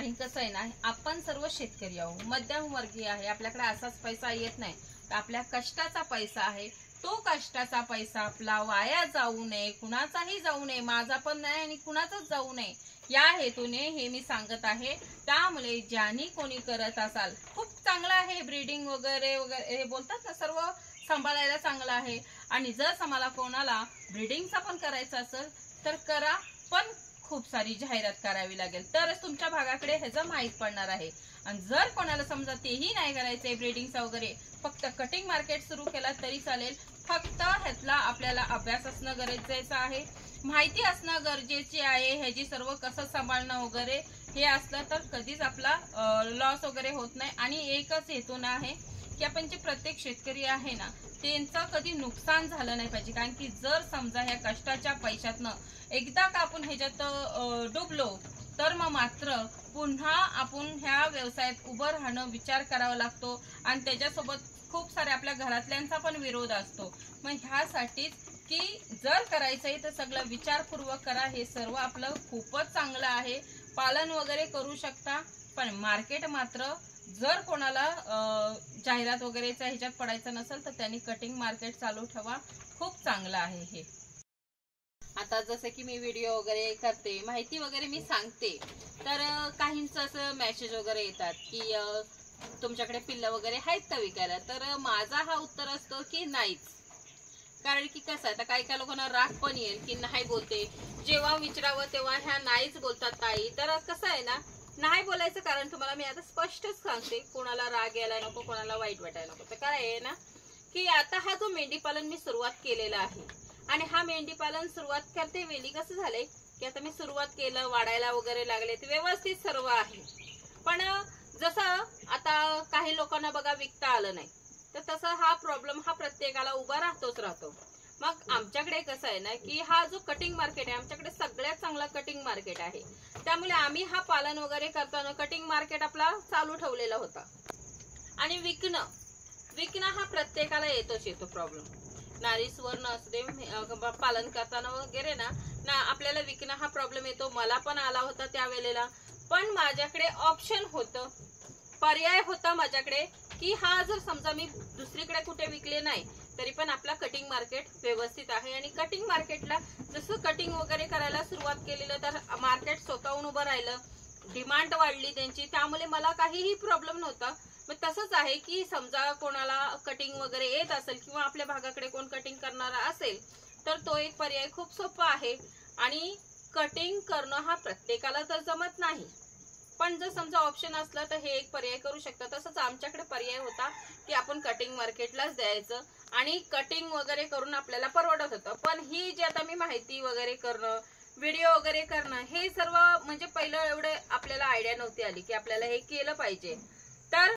आणि कसं आहे ना, आपण सर्व शेतकरी आहोत, मध्यमवर्गीय आहे, आपल्याकडे असाच पैसा येत नाही, तर आपल्या कष्टाचा पैसा आहे, तो कष्टाचा पैसा आपला वाया जाऊ नये, कुणाचाही जाऊ नये, माझा पण नाही आणि कुणाचाच जाऊ नये, या हेतूने हे मी सांगत आहे। त्यामुळे ज्यांनी कोणी करत असाल, खूप चांगलं आहे, ब्रीडिंग वगैरे वगैरे हे बोलतात ना, सर्व सांभाळायला चांगलं आहे। आणि जर तुम्हाला कोणाला ब्रीडिंगचा पण करायचा असेल तर करा, पण खूप सारी जाहिरात करावी लागेल, तरच तुमच्या भागाकडे ह्याचं माहित पडणार आहे। आणि जर कोणाला समजा तेही नाही करायचंय ब्रीडिंगचा वगैरे, फक्त कटिंग मार्केट सुरू केला तरी चालेल, फक्त ह्यातला आपल्याला अभ्यास असणं गरजेचं आहे, माहिती असणं गरजेचे आहे, ह्याची सर्व कसं सांभाळणं वगैरे हे असलं तर कधीच आपला लॉस वगैरे होत नाही। आणि एकच हेतून आहे की आपण जे प्रत्येक शेतकरी आहे ना, त्यांचं कधी नुकसान झालं नाही पाहिजे, कारण की जर समजा ह्या कष्टाच्या पैशातनं एकदा का आपण ह्याच्यात डुबलो तर मग मात्र पुन्हा आपण ह्या व्यवसायात उभं राहणं विचार करावा लागतो, आणि त्याच्यासोबत खूप सारे आपल्या घरातल्यांचा पण विरोध असतो। मग ह्यासाठीच की जर करायचंय तर सगळं विचारपूर्वक करा, हे सर्व आपलं खूपच चांगलं आहे, पालन वगैरे करू शकता, पण मार्केट मात्र जर कोणाला जाहिरात वगैरेचा ह्याच्यात पडायचं नसेल तर त्यांनी कटिंग मार्केट चालू ठेवा, खूप चांगलं आहे हे। आता जसं की मी व्हिडिओ वगैरे करते, माहिती वगैरे मी सांगते, तर काहींचं असं मेसेज वगैरे येतात की तुमच्याकडे पिल्लं वगैरे आहेत का विकायला, तर माझा हा उत्तर असतो की नाहीच, कारण की कसं आहे, आता काही काही लोकांना राग पण येईल की नाही बोलते, जेव्हा विचारावं तेव्हा ह्या नाहीच बोलतात ताई। तर कसं आहे ना, नाही बोलायचं कारण तुम्हाला मी आता स्पष्टच सांगते, कोणाला राग यायला नको, कोणाला वाईट वाटायला नको। तर काय आहे ना की आता हा जो मेंढीपालन मी सुरुवात केलेला आहे, आणि हा मेंढीपालन सुरुवात करते वेळी कसं झालंय की आता मी सुरुवात केलं, वाढायला वगैरे लागले, ते व्यवस्थित सर्व आहे, पण जसं आता काही लोकांना बघा विकता आलं नाही, तर तसं हा प्रॉब्लेम हा प्रत्येकाला उभा राहतोच राहतो। मग आमच्याकडे कसं आहे ना की हा जो कटिंग मार्केट आहे, आमच्याकडे सगळ्यात चांगला कटिंग मार्केट आहे, त्यामुळे आम्ही हा पालन वगैरे करताना कटिंग मार्केट आपला चालू ठेवलेला होता। आणि विकणं हा प्रत्येकाला येतो प्रॉब्लेम, नारी सुवर्ण असू दे, पालन करताना वगैरे ना आपल्याला विकणं हा प्रॉब्लेम येतो, मला पण आला होता त्यावेळेला, पण माझ्याकडे ऑप्शन होतं, पर्याय होता माझ्याकडे की हा जर समजा मी दुसरीकडे कुठे विकले नाही तरी पण आपला कटिंग मार्केट व्यवस्थित आहे। आणि कटिंग मार्केटला जसं कटिंग वगैरे करायला सुरुवात केलेलं तर मार्केट स्वतःहून उभं राहिलं, डिमांड वाढली त्यांची, त्यामुळे मला काहीही प्रॉब्लेम नव्हता। मग तसंच आहे की समजा कोणाला कटिंग वगैरे येत असेल किंवा आपल्या भागाकडे कोण कटिंग करणारा असेल तर तो एक पर्याय खूप सोपा आहे। आणि कटिंग करणं हा प्रत्येकाला तर जमत नाही, पण जर समजा ऑप्शन असला तर हे एक पर्याय करू शकता। तसंच आमच्याकडे पर्याय होता की आपण कटिंग मार्केटलाच द्यायचं आणि कटिंग वगैरे करून आपल्याला परवडत होतं। पण ही जी आता मी माहिती वगैरे करणं, व्हिडिओ वगैरे करणं, हे सर्व म्हणजे पहिलं एवढे आपल्याला आयडिया नव्हती आली की आपल्याला हे केलं पाहिजे। तर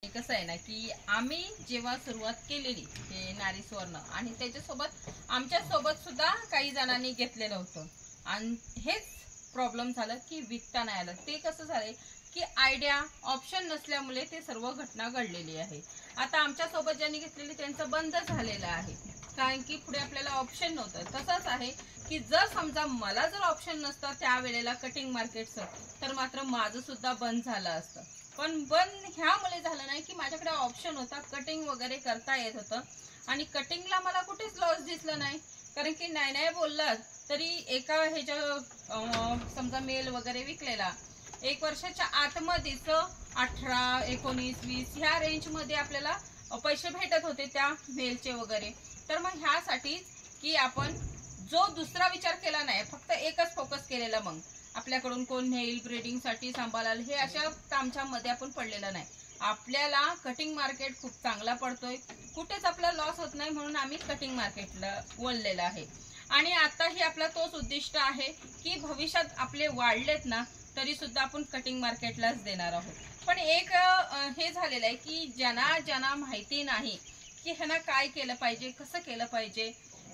कसं आहे ना की आम्ही जेव्हा सुरुवात केलेली हे नारी सुवर्ण, आणि त्याच्यासोबत आमच्या सोबत सुद्धा काही जणांनी घेतलेलं होतं, आणि हेच प्रॉब्लेम झालं की विकता नाही आलं। ते कसं झालंय की आयडिया ऑप्शन नसल्यामुळे ते सर्व घटना घडलेली आहे। आता आमच्या सोबत ज्यांनी घेतलेली त्यांचं बंद झालेलं आहे, कारण की पुढे आपल्याला ऑप्शन नव्हतं। तसंच आहे की जर समजा मला जर ऑप्शन नसतं त्यावेळेला कटिंग मार्केटचं, तर मात्र माझं सुद्धा बंद झालं असतं। पण बंद ह्यामुळे झालं नाही की माझ्याकडे ऑप्शन होता, कटिंग वगैरे करता येत होतं, आणि कटिंगला मला कुठेच लॉस दिसलं नाही, कारण की नाही बोललात तरी एका ह्याच्या समजा मेल वगैरे विकलेला 1 वर्षाच्या आतमध्येच 18, 19, 20 ह्या रेंज मध्ये आपल्याला पैसे भेटत होते त्या मेलचे वगैरे। तर मग ह्यासाठीच की आपण जो दुसरा विचार केला नाही, फक्त एकच फोकस केलेला, मग आपल्याकडून कोण नेईल ब्रीडिंग साठी सांभाळाल हे अशा कामच्या मध्ये आपण पडलेलं नाही। आपल्याला कटिंग मार्केट खूप चांगला पडतोय, कुठेच आपला लॉस होत नाही, म्हणून आम्ही कटिंग मार्केटला वळलेलं आहे। आणि आताही आपला तोच उद्दिष्ट आहे की भविष्यात आपले वाढलेत ना तरी सुद्धा आपण कटिंग मार्केटलाच देणार आहोत। पण एक हे झालेलं आहे की ज्यांना माहिती नाही की ह्यांना काय केलं पाहिजे, कसं केलं पाहिजे,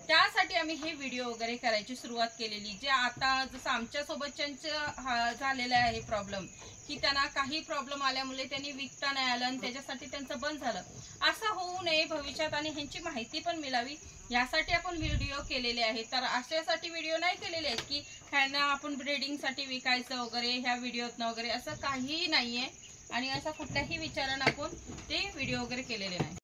त्यासाठी आम्ही हे व्हिडिओ वगैरे करायची सुरुवात केलेली। जे आता जसं आमच्या सोबतच्यांचं झालेलं आहे प्रॉब्लेम की त्यांना काही प्रॉब्लेम आल्यामुळे त्यांनी विकता नाही आलं आणि त्याच्यासाठी त्यांचं बंद झालं, असं होऊ नये भविष्यात, आणि ह्यांची माहिती पण मिळावी यासाठी आपण व्हिडिओ केलेले आहेत। तर अशासाठी व्हिडिओ नाही केलेले आहेत की ह्यांना आपण ब्रीडिंगसाठी विकायचं वगैरे ह्या व्हिडिओतनं वगैरे असं काहीही नाहीये आणि असा कुठल्याही विचारानं आपण ते व्हिडिओ वगैरे केलेले नाही।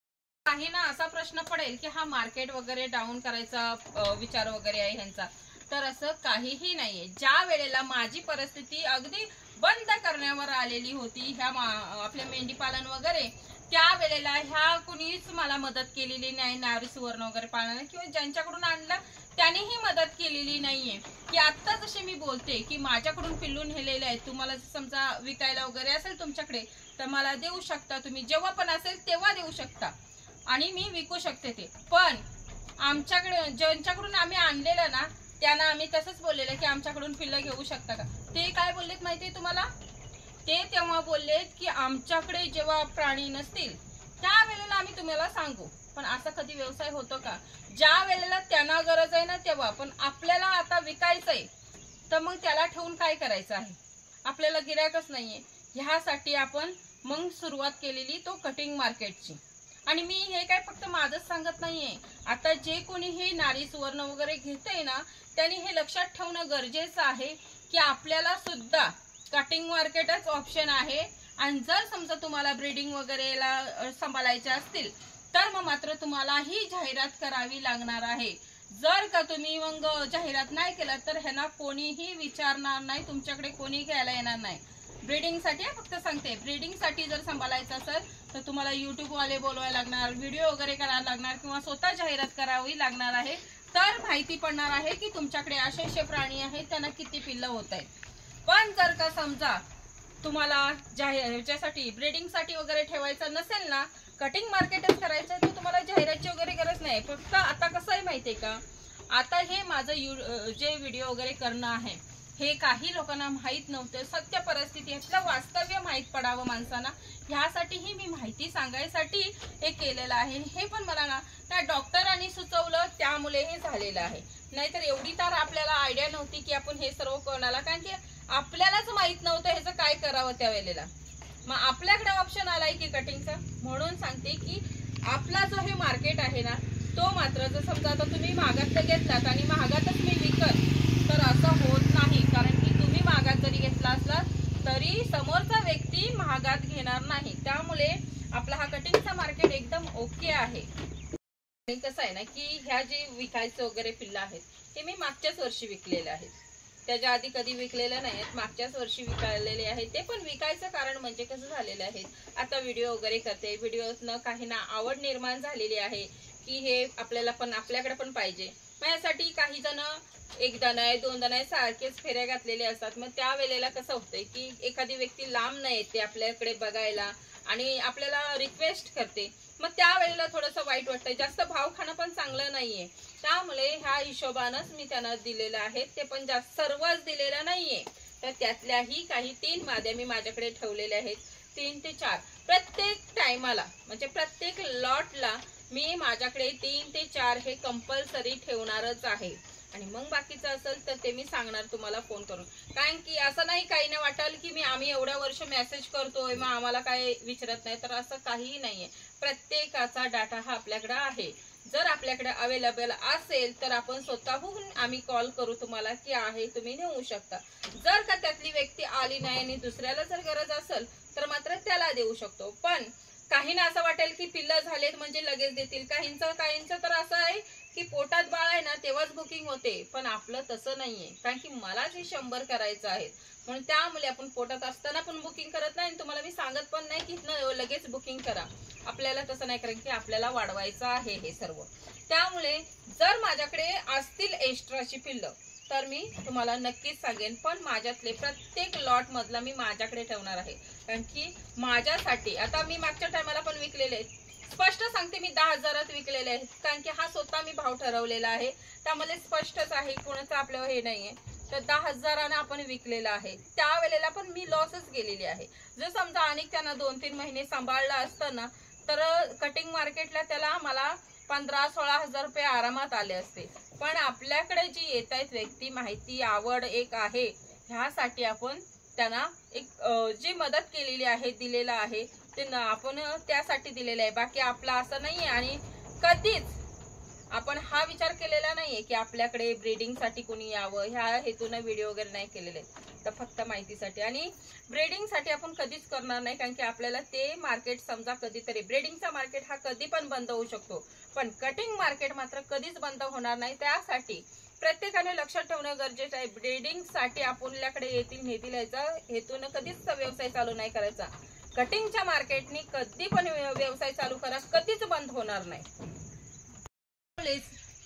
काही ना असा प्रश्न पडेल की हा मार्केट वगैरे डाऊन करायचा विचार वगैरे आहे ह्यांचा, तर असं काहीही नाहीये। ज्या वेळेला माझी परिस्थिती अगदी बंद करण्यावर आलेली होती ह्या आपले मेंढी पालन वगैरे, त्या वेळेला ह्या कुणीच मला मदत केलेली नाही, नारी सुवर्ण वगैरे पाळण्याला किंवा ज्यांच्याकडून आणलं त्यांनीही मदत केलेली नाहीये। की आता जसे मी बोलते की माझ्याकडून पिल्लू नेलेले आहेत, तुम्हाला समजा विकायला वगैरे असेल तुमच्याकडे तर मला देऊ शकता, तुम्ही जेव्हा पण असेल तेव्हा देऊ शकता आणि मी विकू शकते ते। पण आमच्याकडे ज्यांच्याकडून आम्ही आणलेलं ना त्यांना आम्ही तसंच बोललेलं की आमच्याकडून पिल्लं घेऊ शकता का, ते काय बोललेत माहितीये तुम्हाला, ते तेव्हा बोललेत की आमच्याकडे जेव्हा प्राणी नसतील त्यावेळेला आम्ही तुम्हाला सांगू। पण असा कधी व्यवसाय होतो का, ज्या वेळेला त्यांना गरज आहे ना तेव्हा, पण आपल्याला आता विकायचंय तर मग त्याला ठेवून काय करायचं आहे, आपल्याला गिरायकच नाहीये। ह्यासाठी आपण मग सुरुवात केलेली तो कटिंग मार्केटची। आणि मी हे काय फक्त माझंच सांगत नाहीये, आता जे कोणी हे नारी सुवर्ण वगैरे घेतय ना त्यांनी हे लक्षात ठेवणं गरजेचं आहे की आपल्याला सुद्धा कटिंग मार्केटच ऑप्शन आहे। आणि जर समजा तुम्हाला ब्रीडिंग वगैरेला सांभाळायचे असतील तर मग मात्र तुम्हाला ही जाहिरात करावी लागणार आहे। जर का तुम्ही मग जाहिरात नाही केलं तर ह्यांना कोणीही विचारणार नाही, तुमच्याकडे कोणी घ्यायला येणार नाही। ब्रीडिंगसाठी फक्त सांगते, ब्रीडिंगसाठी जर सांभाळायचं असेल तर तुम्हाला YouTube वाले बोलवायला लागणार, व्हिडिओ वगैरे करायला लागणार किंवा स्वतः जाहिरात करावी लागणार आहे, तर माहिती पडणार आहे की तुमच्याकडे असे प्राणी आहेत त्यांना किती पिल्लं होत आहेत। पण जर का समजा तुम्हाला ह्याच्यासाठी ब्रीडिंगसाठी वगैरे ठेवायचं नसेल ना, कटिंग मार्केटच करायचं तर तुम्हाला जाहिरातची वगैरे गरज नाही। फक्त आता कसं आहे माहितीये का, आता हे माझं जे व्हिडिओ वगैरे करणं आहे हे काही लोकांना माहित नव्हतं, सत्य परिस्थिती यातलं वास्तव्य माहित पडावं माणसांना, ह्यासाठीही मी माहिती सांगायसाठी हे केलेलं आहे। हे पण मला ना त्या डॉक्टरांनी सुचवलं त्यामुळे हे झालेलं आहे, नाहीतर एवढी तर आपल्याला आयडिया नव्हती की आपण हे सर्व कोणाला, कारण की आपल्यालाच माहित नव्हतं ह्याचं काय करावं त्या वेळेला। मग आपल्याकडे ऑप्शन आलाय की कटिंगचा, म्हणून सांगते की आपला जो हे मार्केट आहे ना तो मात्र जर समजा आता तुम्ही महागातलं घेतलात आणि महागातच मी विकत तर असं होत नाही, कारण की तुम्ही महागात जरी घेतला असला तरी समोरचा व्यक्ती महागात घेणार नाही। त्यामुळे आपला हा कटिंगचा मार्केट एकदम ओके आहे। कसं आहे ना की ह्या जे विकायचं वगैरे पिल्लं आहेत ते मी मागच्याच वर्षी विकलेले आहेत, त्याच्या आधी कधी विकलेले नाहीत, मागच्याच वर्षी विकलेले आहेत। ते पण विकायचं कारण म्हणजे कसं झालेलं आहे, आता व्हिडिओ वगैरे करते, व्हिडिओतनं काही ना आवड निर्माण झालेली आहे की हे आपल्याला पण आपल्याकडे पण पाहिजे। मग यासाठी काही जण एकदा नाही दोनदा नाही सारखेच फेऱ्या घातलेले असतात। मग त्या वेळेला कसं होतंय की एखादी व्यक्ती लांब नाही येते आपल्याकडे बघायला आणि आपल्याला रिक्वेस्ट करते, मग त्या वेळेला थोडंसं वाईट वाटतंय, जास्त भाव खाणं पण चांगलं नाहीये। त्यामुळे ह्या हिशोबानंच मी त्यांना दिलेलं आहे, ते पण जास्त सर्वच दिलेलं नाहीये, तर त्यातल्याही काही 3 माद्या मी माझ्याकडे ठेवलेल्या आहेत, 3 ते 4 प्रत्येक टायमाला, म्हणजे प्रत्येक लॉटला मी माझ्याकडे 3 ते 4 हे कंपल्सरी ठेवणारच आहे। आणि मग बाकीचं असेल तर ते मी सांगणार तुम्हाला फोन करून, कारण की असं नाही काही नाही वाटेल की आम्ही एवढ्या वर्ष मेसेज करतोय मग आम्हाला काय विचारत नाही, तर असं काहीही नाहीये। प्रत्येकाचा डाटा हा आपल्याकडे आहे, जर आपल्याकडे अवेलेबल असेल तर आपण स्वतःहून आम्ही कॉल करू तुम्हाला की आहे तुम्ही नेऊ शकता। जर का त्यातली व्यक्ती आली नाही आणि दुसऱ्याला जर गरज असेल तर मात्र त्याला देऊ शकतो। पण काहींना असं वाटेल की पिल्लं झालेत म्हणजे लगेच देतील, काहींचं तर असं आहे की पोटात बाळ आहे ना तेव्हाच बुकिंग होते, पण आपलं तसं नाहीये, कारण की मला जे 100 करायचं आहे म्हणून त्यामुळे आपण पोटात असताना पण बुकिंग करत नाही, तुम्हाला मी सांगत पण नाही की लगेच बुकिंग करा, आपल्याला तसं नाही, कारण की आपल्याला वाढवायचं आहे हे सर्व। त्यामुळे जर माझ्याकडे असतील एक्स्ट्राची पिल्लं तर मी तुम्हाला नक्कीच सांगेन, पण माझ्यातले प्रत्येक लॉट मधला मी माझ्याकडे ठेवणार आहे, कारण की माझ्यासाठी आता मी मागच्या टायमाला पण विकलेले आहेत, स्पष्ट सांगते मी 10,000त विकलेले आहेत, कारण की हा स्वतः मी भाव ठरवलेला आहे, त्यामुळे स्पष्टच आहे, कोणाचं आपलं हे नाहीये। तर 10,000ने आपण विकलेला आहे, त्यावेळेला पण मी लॉसच गेलेली आहे। जर समजा आणि त्यांना 2-3 महिने सांभाळलं असतं ना तर कटिंग मार्केटला त्याला मला 15-16 हजार रुपये आरामात आले असते। पण आपल्याकडे जी येत आहेत व्यक्ती, माहिती आवड एक आहे, ह्यासाठी आपण त्यांना एक जी मदत केलेली आहे दिलेला आहे ते आपण त्यासाठी दिलेलं आहे, बाकी आपला असं नाहीये। आणि कधीच आपण हा विचार केलेला नाहीये की आपल्याकडे ब्रीडिंगसाठी कोणी यावं, ह्या हेतूने व्हिडिओ वगैरे नाही केलेले, तर फक्त माहितीसाठी. आणि ब्रीडिंगसाठी आपण कधीच करणार नाही, कारण की आपल्याला ते मार्केट समजा कधीतरी, ब्रीडिंगचा मार्केट हा कधी पण बंद होऊ शकतो, पण कटिंग मार्केट मात्र कधीच बंद होणार नाही. त्यासाठी प्रत्येकाने लक्षात ठेवणं गरजेचं आहे. ब्रीडिंगसाठी आपल्याकडे येतील नेतील याचा हेतून कधीच व्यवसाय चालू नाही करायचा. कटिंगच्या मार्केटनी कधी पण व्यवसाय चालू करा, कधीच बंद होणार नाही.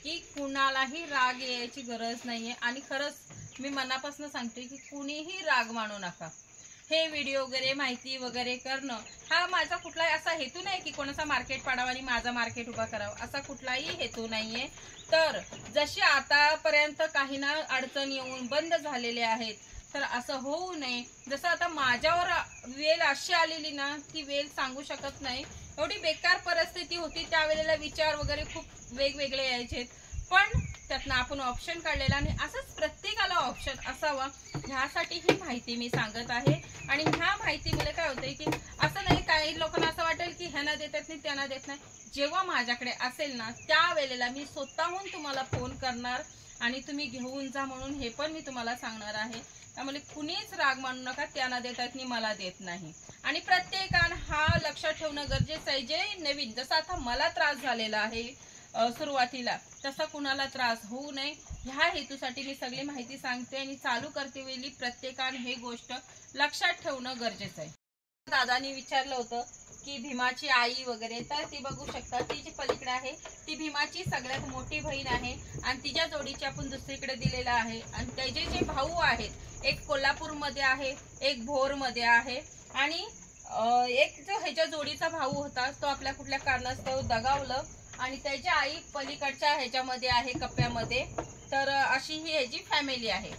की कुणालाही राग यायची गरज नाहीये. आणि खरंच मी मनापासून सांगते की कुणीही राग मानू नका. हे व्हिडिओ वगैरे माहिती वगैरे करणं हा माझा कुठलाही असा हेतू नाही की कोणाचा मार्केट पाडावा आणि माझा मार्केट उभा करावा, असा कुठलाही हेतू नाहीये. तर जशी आतापर्यंत काही ना अडचण येऊन बंद झालेले आहेत, तर असं होऊ नये. जसं आता माझ्यावर वेळ अशी आलेली ना, ती वेळ सांगू शकत नाही. एवढी बेकार परिस्थिती होती, त्यावेळेला विचार वगैरे खूप वेगवेगळे यायचे, पण त्यातनं आपण ऑप्शन काढलेला आणि असंच प्रत्येकाला ऑप्शन असावा, ह्यासाठी ही माहिती मी सांगत आहे. आणि ह्या माहितीमुळे काय होतंय की असं नाही, काही लोकांना असं वाटेल की ह्यांना देतात नाही त्यांना देत नाही. जेव्हा माझ्याकडे असेल ना, त्यावेळेला मी स्वतःहून तुम्हाला फोन करणार आणि तुम्ही घेऊन जा म्हणून हे पण मी तुम्हाला सांगणार आहे. त्यामुळे कुणीच राग मानू नका, त्यांना देतात नाही मला देत नाही. आणि प्रत्येकानं हा लक्षात ठेवणं गरजेचं आहे. जे नवीन, जसं आता मला त्रास झालेला आहे सुरुवातीला, तसा कुणाला त्रास होऊ नये ह्या हेतूसाठी मी सगळी माहिती सांगते. आणि चालू करते वेळी प्रत्येकाने हे गोष्ट लक्षात ठेवणं गरजेचं आहे. दादानी विचारलं होतं की भीमाची आई वगैरे, तर ती बघू शकता, ती जी पलीकडे आहे ती भीमाची सगळ्यात मोठी बहीण आहे. आणि तिच्या जोडीची आपण दुसरीकडे दिलेला आहे. आणि त्याचे जे भाऊ आहेत, एक कोल्हापूरमध्ये आहे, एक भोरमध्ये आहे. आणि एक जो ह्याच्या जोडीचा भाऊ होता तो आपल्या कुठल्या कारणास्तव दगावलं आणि त्याची आई पलीकडच्या ह्याच्यामध्ये आहे, कप्प्यामध्ये. तर अशी ही ह्याची फॅमिली आहे.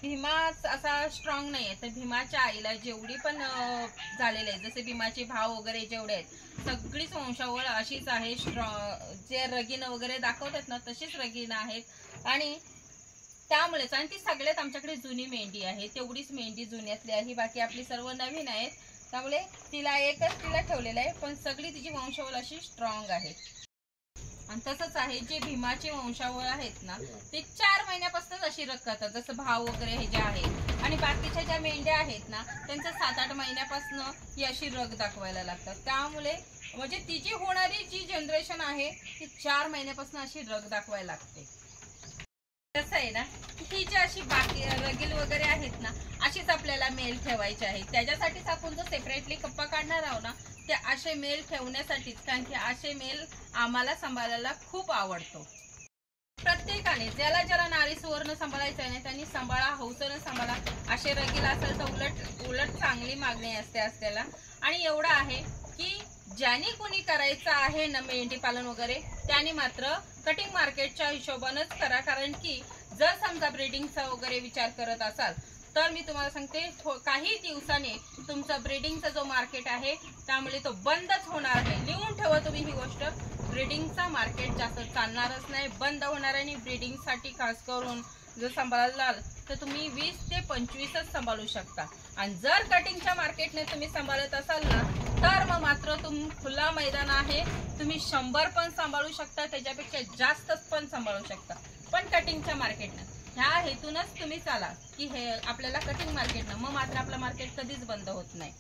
भीमा असा स्ट्रॉंग नाहीये, तर भीमाच्या आईला जेवढी पण झालेले आहेत, जसे भीमाचे भाव वगैरे जेवढे आहेत, सगळीच वंशावळ अशीच आहे. जे रगीनं वगैरे दाखवतात ना, तशीच रगीनं आहेत. आणि त्यामुळेच, आणि ती सगळ्यात आमच्याकडे जुनी मेंढी आहे, तेवढीच मेंढी जुन्यातली आहे, बाकी आपली सर्व नवीन आहेत. त्यामुळे तिला एकच तिला ठेवलेलं आहे, पण सगळी तिची वंशावळ अशी स्ट्रॉंग आहे. आणि तसंच आहे, जे भीमाची वंशावळ आहेत ना, ते 4 महिन्यापासूनच अशी रग करतात, जसं भाव वगैरे हे जे आहे. आणि बाकीच्या ज्या मेंढ्या आहेत ना, त्यांचं 7-8 महिन्यापासून ही अशी रग दाखवायला लागतात. त्यामुळे म्हणजे तिची होणारी जी जनरेशन आहे ती 4 महिन्यापासून अशी रग दाखवायला लागते. कसं आहे ना, ही जी अशी बाकी रगील वगैरे आहेत ना, अशीच आपल्याला मेल ठेवायचे आहे. त्याच्यासाठीच आपण जो सेपरेटली कप्पा काढणार आहोत ना, ते असे मेल ठेवण्यासाठीच, कारण की असे मेल आम्हाला सांभाळायला खूप आवडतो. प्रत्येकाने ज्याला ज्याला नारी सुवर्ण सांभाळायचं आहे त्यांनी सांभाळा, हौसेनं सांभाळा. असे रगील असेल तर उलट चांगली मागणी असते असल्याला. आणि एवढं आहे की ज्यांनी कोणी करायचं आहे ना मेंढी पालन वगैरे, त्यांनी मात्र कटिंग मार्केटच्या हिशोबानंच करा. कारण की जर समजा ब्रीडिंगचा वगैरे विचार करत असाल तर मी तुम्हाला सांगते, काही दिवसाने तुमचं ब्रीडिंगचा जो मार्केट आहे त्यामुळे तो बंदच होणार आहे. लिहून ठेवा तुम्ही ही गोष्ट, ब्रीडिंगचा मार्केट जास्त चालणारच नाही, बंद होणार आहे. आणि ब्रीडिंगसाठी खास करून जर सांभाळाल तर तुम्ही 20 ते 25च सांभाळू शकता. आणि जर कटिंगच्या मार्केटने तुम्ही सांभाळत असाल ना, तर मग मात्र खुला मैदान आहे, तुम्ही 100 पण सांभाळू शकता, त्याच्यापेक्षा जास्तच पण सांभाळू शकता. पण कटिंगच्या मार्केटनं ह्या हेतूनच तुम्ही चाला की हे आपल्याला कटिंग मार्केटनं, मग मात्र आपलं मार्केट कधीच बंद होत नाही.